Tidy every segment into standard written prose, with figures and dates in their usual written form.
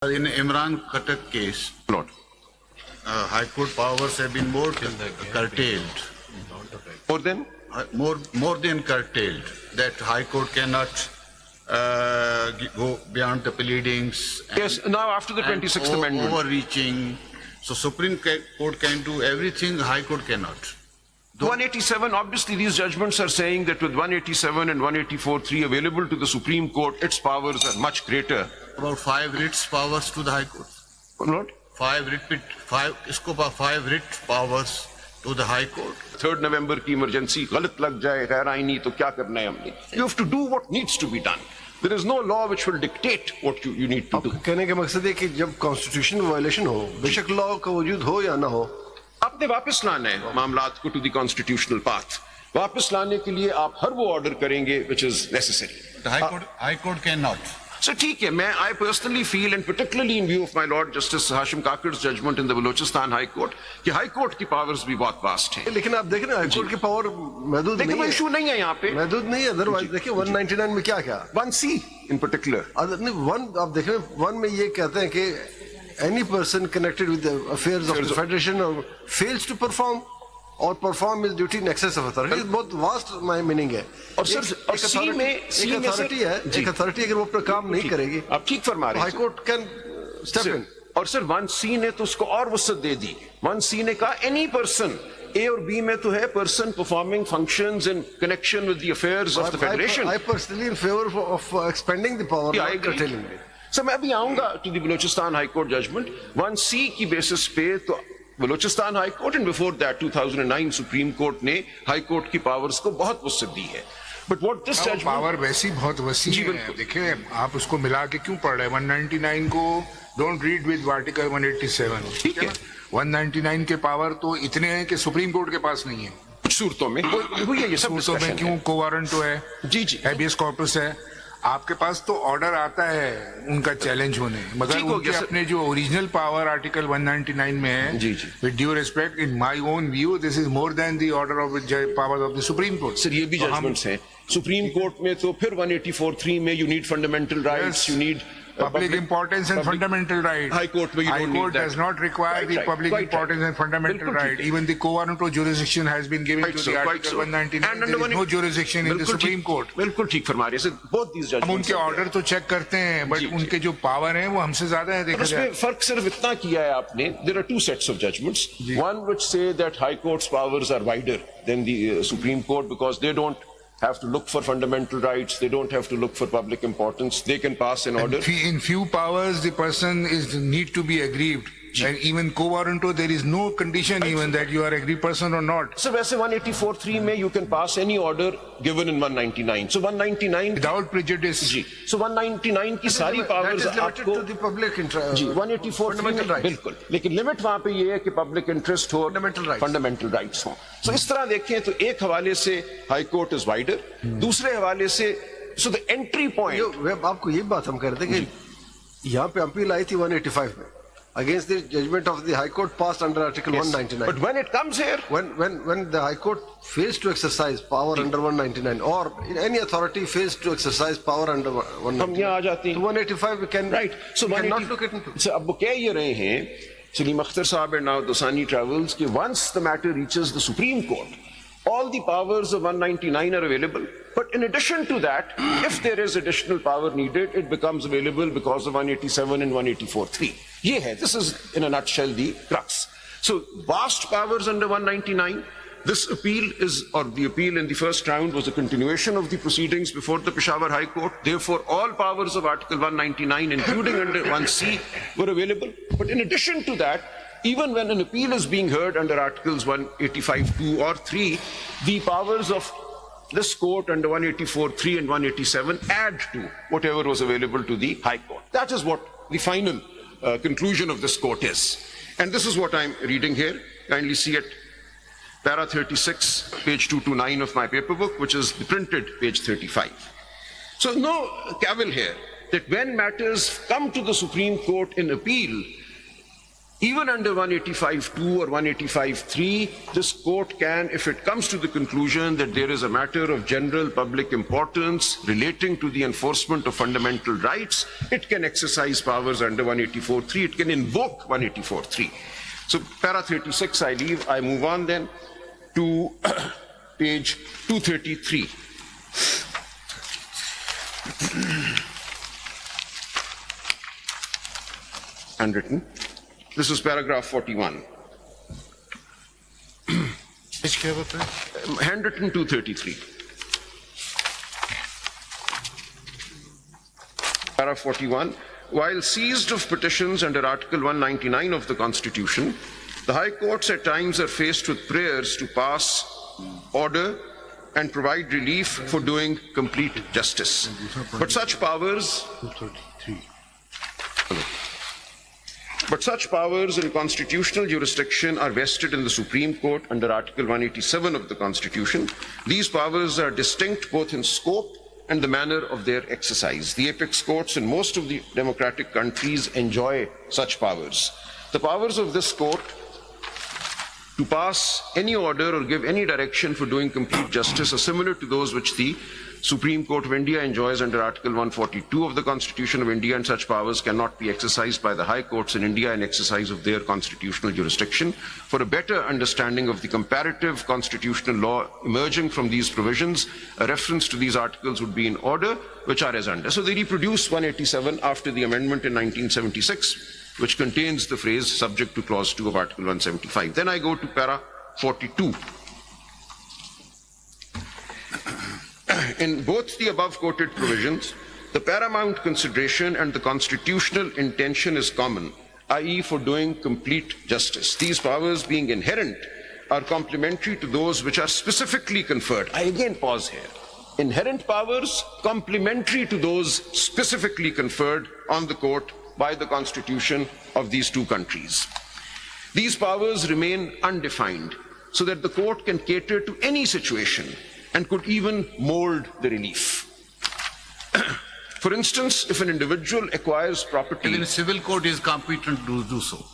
In Imran Khattak case, Lord. High Court powers have been more curtailed. More than? More than curtailed. That High Court cannot go beyond the pleadings. Yes, now after the 26th Amendment. Overreaching. So Supreme Court can do everything, High Court cannot. 187, obviously these judgments are saying that with 187 and 184.3 available to the Supreme Court, its powers are much greater. About 5 writs powers to the High Court. Lord? 5 writ powers to the High Court. 3rd November की emergency गलत लग जाए गैर आईनी तो क्या करना है हमने? You have to do what needs to be done. There is no law which will dictate what you need to do. कहने का मकसद है कि जब कॉन्स्टिट्यूशन वायलेशन हो, बेशक लॉ का वजूद हो या ना हो, आपने वापस लाना है मामलात को टू द कॉन्स्टिट्यूशनल पाथ. वापस लाने के लिए आप हर वो ऑर्डर करेंगे which is necessary. The High Court cannot. So ठीक है, मैं I personally feel and particularly in view of my Lord Justice Hashim Kakar's judgment in the Balochistan High Court कि High Court की powers भी बहुत vast हैं. लेकिन आप देखें ना हाई कोर्ट की पावर महदूद नहीं है. लेकिन इशू नहीं है यहाँ पे. महदूद नहीं है. अदरवाइज देखिए 199 में क्या क्या 1C in particular. आप देखें 1 में ये कहते हैं कि any person connected with the affairs of the federation or fails to perform or perform his duty in excess of authority. बहुत वास्ट मीनिंग है. और सर एक अथॉरिटी है, एक अथॉरिटी अगर वो अपना काम नहीं करेगी, आप ठीक फरमा रहे हैं, high court can step in. और सर 1C ने तो उसको और वसअत दे दी. 1C ने कहा एनी पर्सन, A और B में तो है person performing functions in connection with the affairs of the federation. I personally in favor of expanding the power, not curtailing it. Sir मैं अभी आऊंगा to the Balochistan High Court judgment. 1C की basis पे तो Balochistan high court and before that 2009 supreme court ने high court की powers को बहुत वसअत दी है. But what this judgment power वैसी बहुत वसी है. देखिए आप उसको मिला के क्यों पढ़ रहे हैं? 199 को डोंट रीड विद आर्टिकल 187. ठीक है. 199 के पावर तो इतने हैं कि सुप्रीम कोर्ट के पास नहीं है. कुछ सूरतों में हुई है ये सब सूरतों में क्यों को वारंटो है, जी जी, हैबियस कॉर्पस है. आपके पास तो ऑर्डर आता है उनका चैलेंज होने, मगर उनके अपने जो ओरिजिनल पावर आर्टिकल 199 में है. जी जी. With due respect, in my own view this is more than the order of power of the Supreme Court. Sir ये भी जजमेंट्स हैं सुप्रीम कोर्ट में. तो फिर 184.3 में you need fundamental rights, you need public importance and fundamental right. High Court में you don't need that. does not require the public importance and fundamental right. Even the co-warranto jurisdiction has been given to the article 199. There is no jurisdiction in the Supreme Court. बिल्कुल ठीक फरमा रहे हैं. Both these judgments. हम उनके order तो check करते हैं, बट उनके जो पावर है वो हमसे ज्यादा है. देखा जाए फर्क सिर्फ इतना किया है आपने. There are two sets of judgments. One which say that High Court's powers are wider than the Supreme Court because they don't have to look for fundamental rights, they don't have to look for public importance, they can pass an order. In few powers the person is need to be aggrieved, and even co-warranto there is no condition even that you are aggrieved person or not. So वैसे 184.3 में you can pass any order given in 199. So 199 without prejudice. Ji. So 199 की सारी powers आपको to the public interest. जी 184 बिल्कुल. लेकिन limit वहाँ पे ये है कि public interest हो, fundamental rights हो. So इस तरह देखें तो एक हवाले से High Court is wider, दूसरे हवाले से so the entry point. आपको ये बात हम कह रहे थे कि यहाँ पे अपील आई थी 185 में against the judgment of the High Court passed under Article 199. But when it comes here, when the High Court fails to exercise power under 199 or in any authority fails to exercise power under 199, हम यहाँ आ जाते हैं. तो 185 we can right. So we cannot look at it. So अब वो कह ये रहे हैं सलीम अख्तर साहब and now Dosani Travels कि once the matter reaches the Supreme Court, all the powers of 199 are available. But in addition to that, if there is additional power needed, it becomes available because of 187 and 184.3. ये है. This is in a nutshell the crux. So vast powers under 199. This appeal is, or the appeal in the first round was a continuation of the proceedings before the Peshawar High Court. Therefore, all powers of Article 199, including under 1C, were available. But in addition to that, even when an appeal is being heard under Articles 185(2) or 3, the powers of this court under 184(3) and 187 add to whatever was available to the High Court. That is what the final conclusion of this court is. And this is what I'm reading here. Kindly see it. Para 36, page 229 of my paper book, which is the printed page 35. So no cavil here that when matters come to the Supreme Court in appeal, Even under 185.2 or 185.3, this court can, if it comes to the conclusion that there is a matter of general public importance relating to the enforcement of fundamental rights, it can exercise powers under 184.3. It can invoke 184.3. So para 36 I leave. I move on then to page 233. Handwritten. This is paragraph 41. Handwritten 233. Paragraph 41. While seized of petitions under Article 199 of the Constitution, the High Courts at times are faced with prayers to pass order and provide relief for doing complete justice. But such powers in constitutional jurisdiction are vested in the Supreme Court under Article 187 of the Constitution. These powers are distinct both in scope and the manner of their exercise. The apex courts in most of the democratic countries enjoy such powers. The powers of this court to pass any order or give any direction for doing complete justice are similar to those which the Supreme Court of India enjoys under Article 142 of the Constitution of India, and such powers cannot be exercised by the High Courts in India in exercise of their constitutional jurisdiction. For a better understanding of the comparative constitutional law emerging from these provisions, a reference to these articles would be in order, which are as under. So they reproduce 187 after the amendment in 1976, which contains the phrase subject to clause 2 of Article 175. Then I go to para 42. In both the above quoted provisions, the paramount consideration and the constitutional intention is common, i.e. for doing complete justice. These powers being inherent are complementary to those which are specifically conferred. I again pause here. Inherent powers complementary to those specifically conferred on the court by the constitution of these two countries. These powers remain undefined so that the court can cater to any situation and could even mold the relief. For instance, if an individual acquires property... Then the civil court is competent to do so.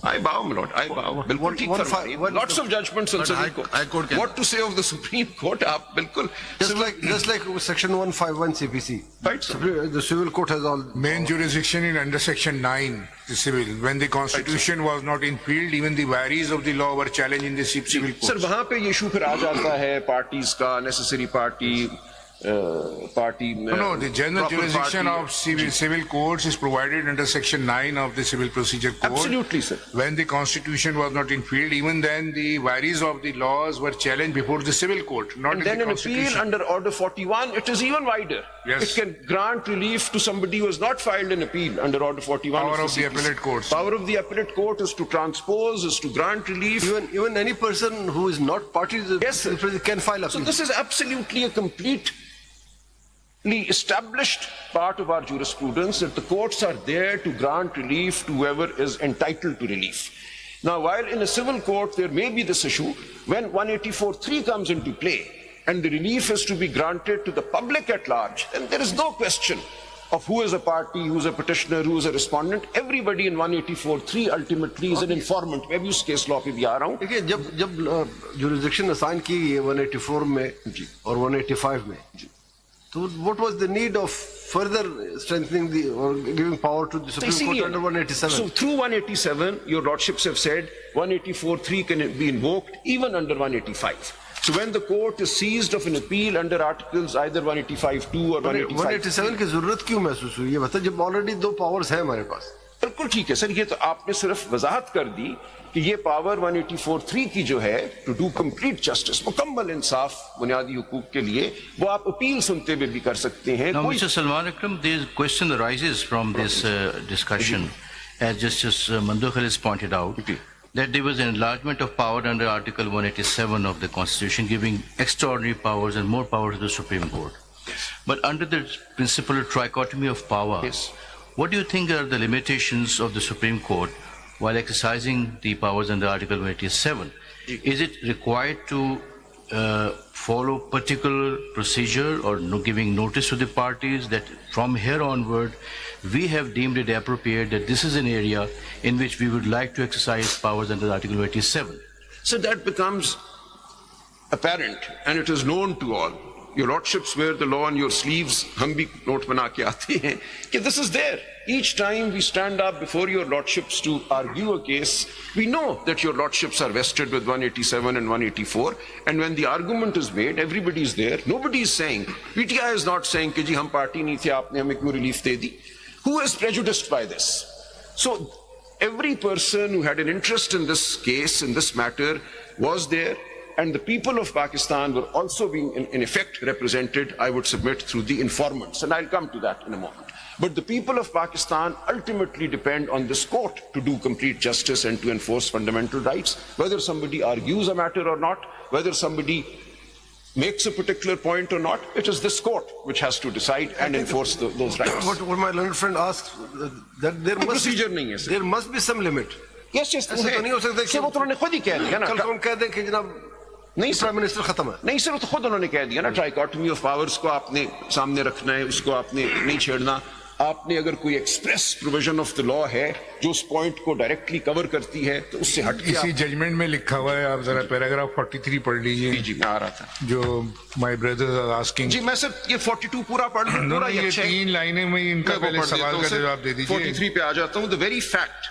I bow, my lord, I bow. Bilkul theek farmaiye. Lots of judgments on civil court. What to say of the Supreme Court? Bilkul. Just like Section 151 CPC. Right, sir. The civil court has all... Main jurisdiction in under Section 9, the civil. When the Constitution was not in field, even the varies of the law were challenged in the civil court. Sir, वहाँ पे ये issue फिर आ जाता है parties का, necessary party, No, the general jurisdiction of civil courts is provided under Section 9 of the Civil Procedure Code. Absolutely, sir. When the Constitution was not in field, even then the varies of the laws were challenged before the civil court, not And in then the an Constitution. appeal under Order 41, it is even wider. Yes. It can grant relief to somebody who has not filed an appeal under Order 41. Power of the appellate courts. Power of the appellate court is to transpose, is to grant relief. Even any person who is not party to the Yes, sir. can file So appeal. this is absolutely a completely established part of our jurisprudence that the courts are there to grant relief to whoever is entitled to relief. Now, while in a civil court there may be this issue, when 184.3 comes into play and the relief is to be granted to the public at large, then there is no question of who is a party, who is a petitioner, who is a respondent. Everybody in 184.3 ultimately is an informant. मैं भी उस case law पे भी आ रहा हूँ. देखिए जब jurisdiction assign की गई 184 में और 185 में, so what was the need of further strengthening the or giving power to the Supreme Court under 187? So through 187, your lordships have said 184.3 can be invoked even under 185. So when the court is seized of an appeal under articles either 185.2 or 185. 187 की जरूरत क्यों महसूस हुई ये बता जब already दो powers हैं हमारे पास. बिल्कुल ठीक है सर, ये तो आपने सिर्फ वजाहत कर दी कि ये पावर 184.3 की जो है टू डू कंप्लीट जस्टिस, मुकम्मल इंसाफ बुनियादी हुकूक के लिए, वो आप अपील सुनते हुए भी कर सकते हैं. Now, Mr. Salman Akram, this question arises from this discussion, as Justice Mandukh has pointed out, that there was an enlargement of power under Article 187 of the Constitution, giving extraordinary powers and more power to the Supreme Court. But under the principle of trichotomy of power, what do you think are the limitations of the Supreme Court while exercising the powers under Article 187? Is it required to follow particular procedure or giving notice to the parties that from here onward we have deemed it appropriate that this is an area in which we would like to exercise powers under Article 187. So that becomes apparent and it is known to all. Your lordships wear the law on your sleeves. हम भी note बना के आते हैं कि this is there. Each time we stand up before your lordships to argue a case, we know that your lordships are vested with 187 and 184. And when the argument is made, everybody is there. Nobody is saying, PTI is not saying कि जी हम party नहीं थे, आपने हमें क्यों relief they the. Who is prejudiced by this? So every person who had an interest in this case, in this matter, was there. And the people of Pakistan were also being, in effect, represented, I would submit, through the informants. And I'll come to that in a moment. But the people of Pakistan ultimately depend on this court to do complete justice and to enforce fundamental rights. Whether somebody argues a matter or not, whether somebody makes a particular point or not, it is this court which has to decide and enforce those rights. What my learned friend asked, that there must be some limit. Yes, yes, ऐसा तो नहीं हो सकता कि वो तो उन्होंने खुद ही कह दिया ना. कल को हम कह दें कि जनाब नहीं प्राइम मिनिस्टर खत्म है. नहीं सर, वो तो खुद उन्होंने कह दिया ना, ट्राइकॉटमी ऑफ पावर्स को आपने सामने रखना है, उसको आपने नहीं छेड़ना. आपने अगर कोई express provision of the law है जो उस पॉइंट को डायरेक्टली कवर करती है तो उससे हट के इसी जजमेंट में लिखा हुआ है, आप जरा पैराग्राफ 43 पढ़ लीजिए. जी मैं आ रहा था. जो माय ब्रदर्स आर आस्किंग. जी मैं सर ये 42 पूरा पढ़ लूं. पूरा ये 3 लाइनें में इनका पहले सवाल का जवाब दे दीजिए. 43 पे आ जाता हूं. The very fact